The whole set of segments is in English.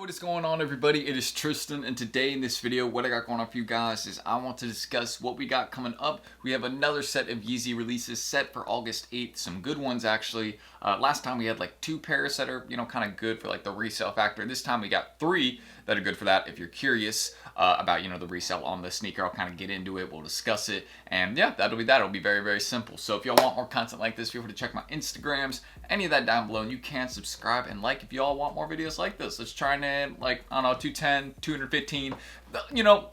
What is going on, everybody? It is Tristan, and today in this video what I got going on for you guys is I want to discuss what we got coming up. We have another set of Yeezy releases set for August 8th, some good ones actually. Last time we had like 2 pairs that are, kind of good for like the resale factor. This time we got 3 that are good for that. If you're curious about, the resale on the sneaker, I'll kind of get into it, we'll discuss it, and yeah, that'll be that. It'll be very, very simple. So if y'all want more content like this, feel free to check my Instagrams, any of that down below, and you can subscribe and like if y'all want more videos like this. Let's try and, like, I don't know, 210, 215,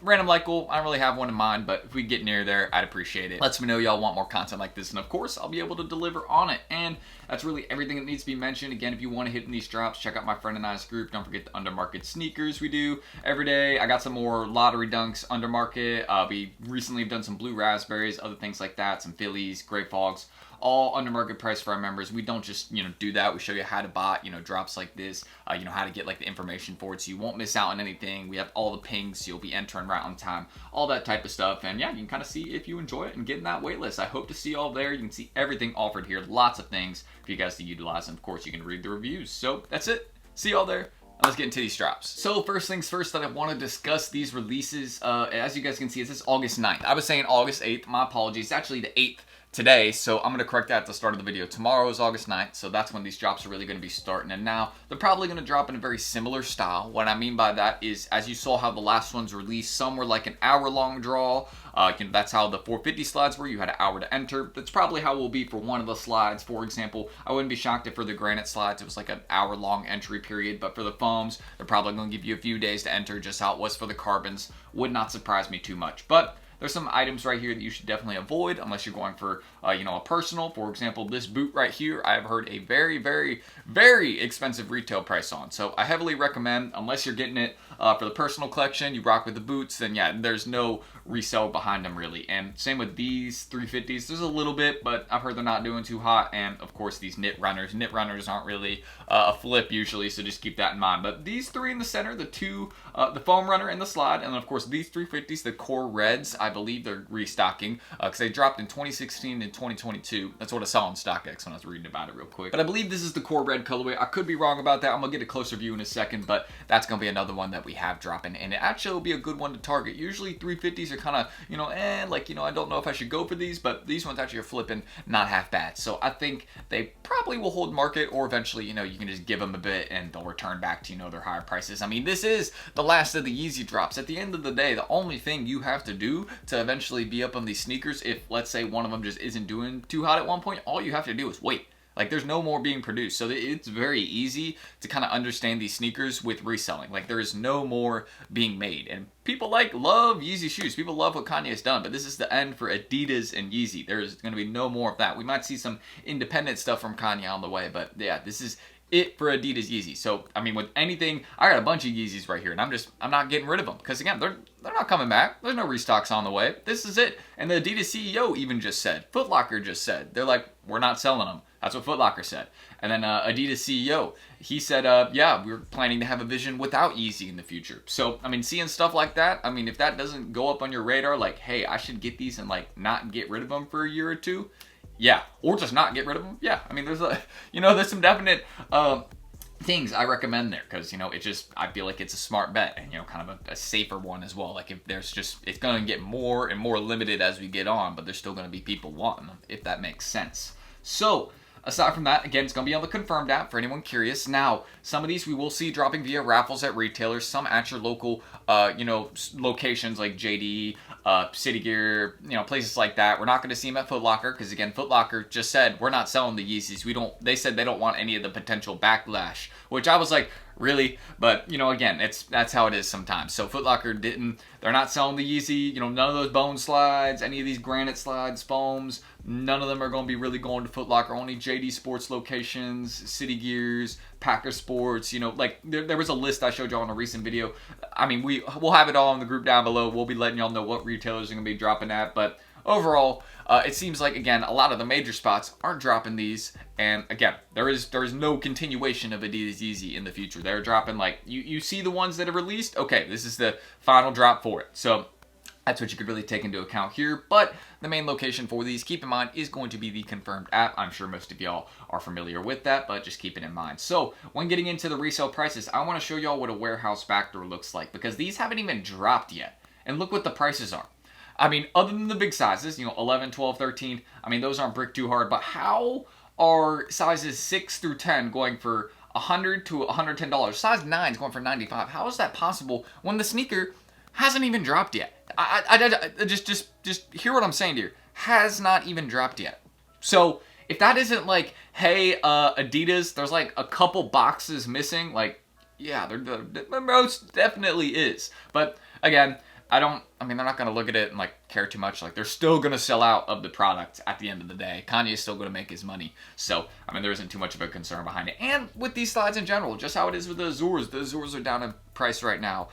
random like goal. I don't really have one in mind, but if we get near there, I'd appreciate it. Lets me know y'all want more content like this, and of course, I'll be able to deliver on it. And that's really everything that needs to be mentioned. Again, if you want to hit in these drops, check out my friend and I's group. Don't forget the undermarket sneakers we do every day. I got some more lottery dunks undermarket. We recently have done some blue raspberries, other things like that, some Phillies, gray fogs, all under market price for our members. We don't just, do that. We show you how to buy, drops like this, how to get like the information for it so you won't miss out on anything. We have all the pings, so you'll be entering right on time, all that type of stuff. And yeah, you can kind of see if you enjoy it and get in that wait list. I hope to see you all there. You can see everything offered here. Lots of things for you guys to utilize. And of course, you can read the reviews. So that's it. See you all there. Let's get into these drops. So first things first, that I want to discuss these releases. As you guys can see, this is August 9th. I was saying August 8th. My apologies. It's actually the 8th today, so I'm going to correct that at the start of the video. Tomorrow is August 9th, so that's when these drops are really going to be starting. And now they're probably going to drop in a very similar style. What I mean by that is, as you saw how the last ones released, some were like an hour-long draw. That's how the 450 slides were. You had an hour to enter. That's probably how it will be for one of the slides. For example, I wouldn't be shocked if for the Granite slides it was like an hour-long entry period, but for the foams, they're probably going to give you a few days to enter, just how it was for the carbons. Would not surprise me too much. But there's some items right here that you should definitely avoid unless you're going for, a personal. For example, this boot right here, I've heard a very, very, very expensive retail price on. So I heavily recommend, unless you're getting it for the personal collection, you rock with the boots, then yeah, there's no resale behind them really. And same with these 350s. There's a little bit, but I've heard they're not doing too hot. And of course, these knit runners. Knit runners aren't really a flip usually, so just keep that in mind. But these 3 in the center, the 2, the foam runner and the slide, and then of course these 350s, the core reds, I believe they're restocking because they dropped in 2016 and 2022. That's what I saw on StockX when I was reading about it real quick. But I believe this is the core red colorway. I could be wrong about that. I'm gonna get a closer view in a second, but that's gonna be another one that we have dropping, and it actually will be a good one to target. Usually 350s are kind of, I don't know if I should go for these, but these ones actually are flipping not half bad. So I think they probably will hold market, or eventually, you can just give them a bit and they'll return back to, their higher prices. I mean, this is the last of the Yeezy drops. At the end of the day, the only thing you have to do to eventually be up on these sneakers, if let's say one of them just isn't doing too hot at one point, all you have to do is wait. Like, there's no more being produced. So it's very easy to kind of understand these sneakers with reselling. Like, there is no more being made. And people love Yeezy shoes. People love what Kanye has done. But this is the end for Adidas and Yeezy. There's going to be no more of that. We might see some independent stuff from Kanye on the way. But yeah, this is it for Adidas Yeezy. So, I mean, with anything, I got a bunch of Yeezys right here. And I'm not getting rid of them. Because, again, they're not coming back. There's no restocks on the way. This is it. And the Adidas CEO even just said, Foot Locker just said, they're like, we're not selling them. That's what Foot Locker said. And then Adidas CEO, he said, yeah, we're planning to have a vision without Yeezy in the future. So, I mean, seeing stuff like that, I mean, if that doesn't go up on your radar, like, hey, I should get these and, like, not get rid of them for a year or two, yeah. Or just not get rid of them, yeah. I mean, there's there's some definite things I recommend there, because I feel like it's a smart bet, and kind of a safer one as well. Like, if there's it's going to get more and more limited as we get on, but there's still going to be people wanting them, if that makes sense. So aside from that, again, it's going to be on the Confirmed app for anyone curious. Now, some of these we will see dropping via raffles at retailers, some at your local, locations like JD, City Gear, places like that. We're not going to see them at Foot Locker because, again, Foot Locker just said, we're not selling the Yeezys. They said they don't want any of the potential backlash, which I was like, really? But, again, that's how it is sometimes. So Foot Locker they're not selling the Yeezy, none of those bone slides, any of these Granite slides, foams, none of them are going to be really going to Foot Locker. Only JD Sports locations, City Gears, Packer Sports, there was a list I showed y'all in a recent video. I mean, we'll have it all in the group down below. We'll be letting y'all know what retailers are going to be dropping at, but overall, it seems like, again, a lot of the major spots aren't dropping these. And again, there is no continuation of Adidas Yeezy in the future. They're dropping, like, you see the ones that are released. Okay, this is the final drop for it. So That's what you could really take into account here. But the main location for these, keep in mind, is going to be the confirmed app. I'm sure most of y'all are familiar with that, but just keep it in mind. So when getting into the resale prices, I want to show y'all what a warehouse backdoor looks like, because these haven't even dropped yet. And look what the prices are. I mean, other than the big sizes, 11, 12, 13, I mean, those aren't brick too hard, but how are sizes 6 through 10 going for $100 to $110? Size 9 is going for $95. How is that possible when the sneaker hasn't even dropped yet? Just hear what I'm saying here. Has not even dropped yet. So if that isn't like, hey, Adidas, there's like a couple boxes missing, like, yeah, there most definitely is. But again, they're not going to look at it and like care too much. Like, they're still going to sell out of the product at the end of the day. Kanye's still going to make his money. So, I mean, there isn't too much of a concern behind it. And with these slides in general, just how it is with the Azures are down in price right now.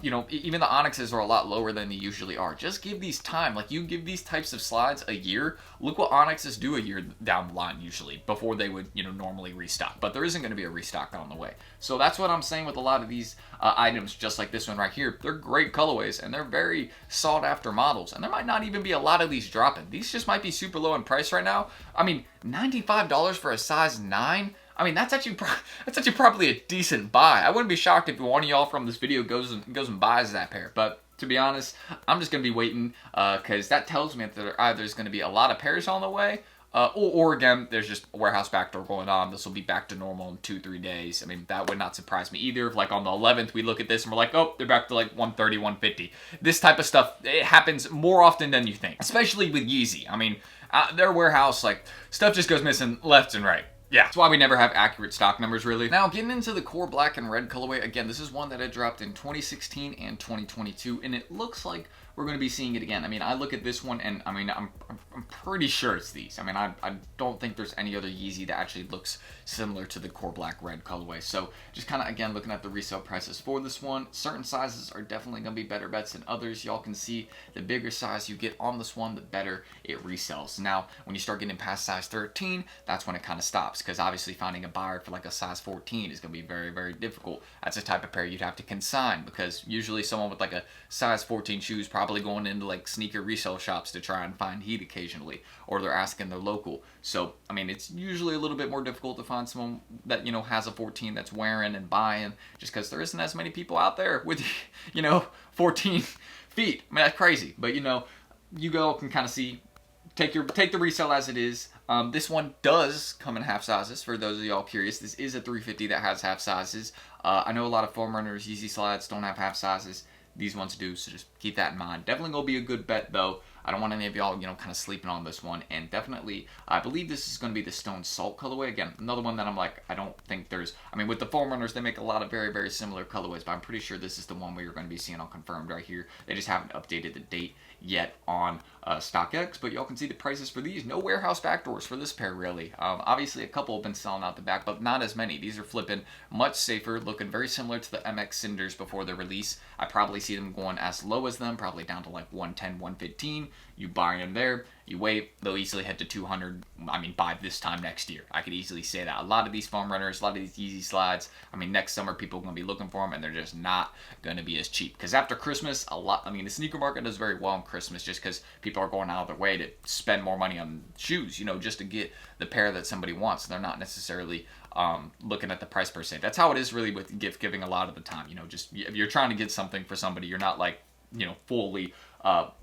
Even the Onyxes are a lot lower than they usually are. Just give these time. Like, you give these types of slides a year, look what Onyxes do a year down the line usually, before they would, normally restock. But there isn't going to be a restock on the way. So that's what I'm saying with a lot of these items, just like this one right here. They're great colorways, and they're very sought after models, and there might not even be a lot of these dropping. These just might be super low in price right now. I mean, $95 for a size 9. I mean, that's actually probably a decent buy. I wouldn't be shocked if one of y'all from this video goes and buys that pair. But to be honest, I'm just gonna be waiting because that tells me that there either is gonna be a lot of pairs on the way, or again, there's just a warehouse backdoor going on. This will be back to normal in 2-3 days. I mean, that would not surprise me either. If like on the 11th we look at this and we're like, oh, they're back to like 130, 150. This type of stuff, it happens more often than you think, especially with Yeezy. I mean, their warehouse, like, stuff just goes missing left and right. Yeah, that's why we never have accurate stock numbers, really. Now, getting into the core black and red colorway, again, this is one that had dropped in 2016 and 2022, and it looks like we're going to be seeing it again. I mean, I look at this one, and I mean, I'm pretty sure it's these. I mean, I don't think there's any other Yeezy that actually looks similar to the core black red colorway. So, just kind of, again, looking at the resale prices for this one, certain sizes are definitely going to be better bets than others. Y'all can see the bigger size you get on this one, the better it resells. Now, when you start getting past size 13, that's when it kind of stops, because obviously finding a buyer for like a size 14 is going to be very, very difficult. That's the type of pair you'd have to consign, because usually someone with like a size 14 shoe is probably going into like sneaker resale shops to try and find heat occasionally, or they're asking their local. So, I mean, it's usually a little bit more difficult to find someone that, has a 14 that's wearing and buying, just because there isn't as many people out there with, 14 feet. I mean, that's crazy. But, you go can kind of see, take the resale as it is. This one does come in half sizes, for those of y'all curious. This is a 350 that has half sizes. I know a lot of foam runners, Yeezy slides don't have half sizes. These ones do, so just keep that in mind. Definitely gonna be a good bet, though. I don't want any of y'all, kind of sleeping on this one. And definitely, I believe this is going to be the Stone Salt colorway. Again, another one that I'm like, I don't think there's... I mean, with the foam runners, they make a lot of very, very similar colorways, but I'm pretty sure this is the one we're going to be seeing on Confirmed right here. They just haven't updated the date yet on StockX, but y'all can see the prices for these. No warehouse backdoors for this pair, really. Obviously, a couple have been selling out the back, but not as many. These are flipping much safer, looking very similar to the MX Cinders before their release. I probably see them going as low as them, probably down to like 110, 115. You buy them there, you wait, they'll easily head to 200, I mean, by this time next year. I could easily say that. A lot of these foam runners, a lot of these Yeezy slides, I mean, next summer people are going to be looking for them, and they're just not going to be as cheap. Because after Christmas, the sneaker market does very well in Christmas, just because people are going out of their way to spend more money on shoes, just to get the pair that somebody wants. They're not necessarily looking at the price per se. That's how it is really with gift giving a lot of the time. Just if you're trying to get something for somebody, you're not like, fully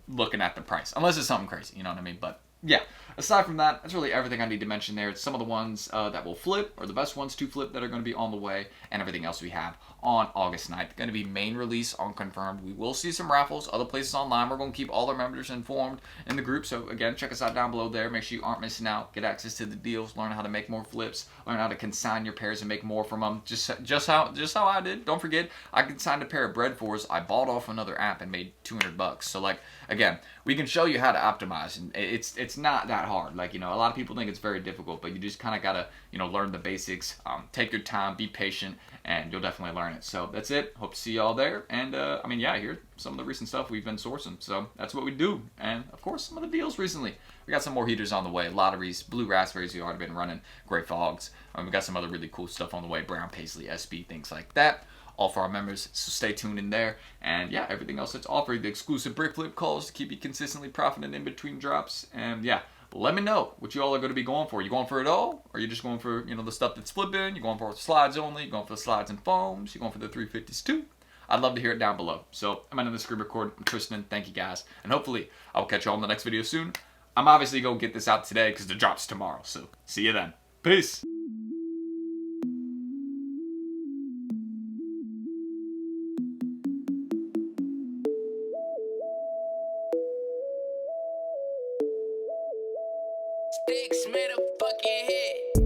looking at the price, unless it's something crazy, you know what I mean? But yeah, aside from that, that's really everything I need to mention there. It's some of the ones that will flip, or the best ones to flip, that are going to be on the way, and everything else we have on August 9th. Going to be main release on Confirmed. We will see some raffles, other places online. We're going to keep all our members informed in the group. So again, check us out down below there. Make sure you aren't missing out. Get access to the deals. Learn how to make more flips. Learn how to consign your pairs and make more from them. Just how I did. Don't forget, I consigned a pair of bread fours. I bought off another app and made $200. So like, again, we can show you how to optimize, and it's not that hard. Like, a lot of people think it's very difficult, but you just kind of gotta learn the basics. Take your time, be patient, and you'll definitely learn it. So that's it. Hope to see y'all there. And yeah, here's some of the recent stuff we've been sourcing. So that's what we do. And of course, some of the deals recently. We got some more heaters on the way. Lotteries, blue raspberries we already been running. Gray fogs. We got some other really cool stuff on the way. Brown paisley, SB, things like that. all for our members. So stay tuned in there. And yeah, everything else that's offered, the exclusive brick flip calls to keep you consistently profiting in between drops. And yeah, let me know what you all are going to be going for. You going for it all? Or are you just going for, you know, the stuff that's flipping? You going for slides only? You going for the slides and foams? You going for the 350s too? I'd love to hear it down below. So I'm ending the screen record. I'm Tristan. Thank you guys. And hopefully I'll catch you all in the next video soon. I'm obviously going to get this out today because the drop's tomorrow. So see you then. Peace. Sticks made a fucking hit.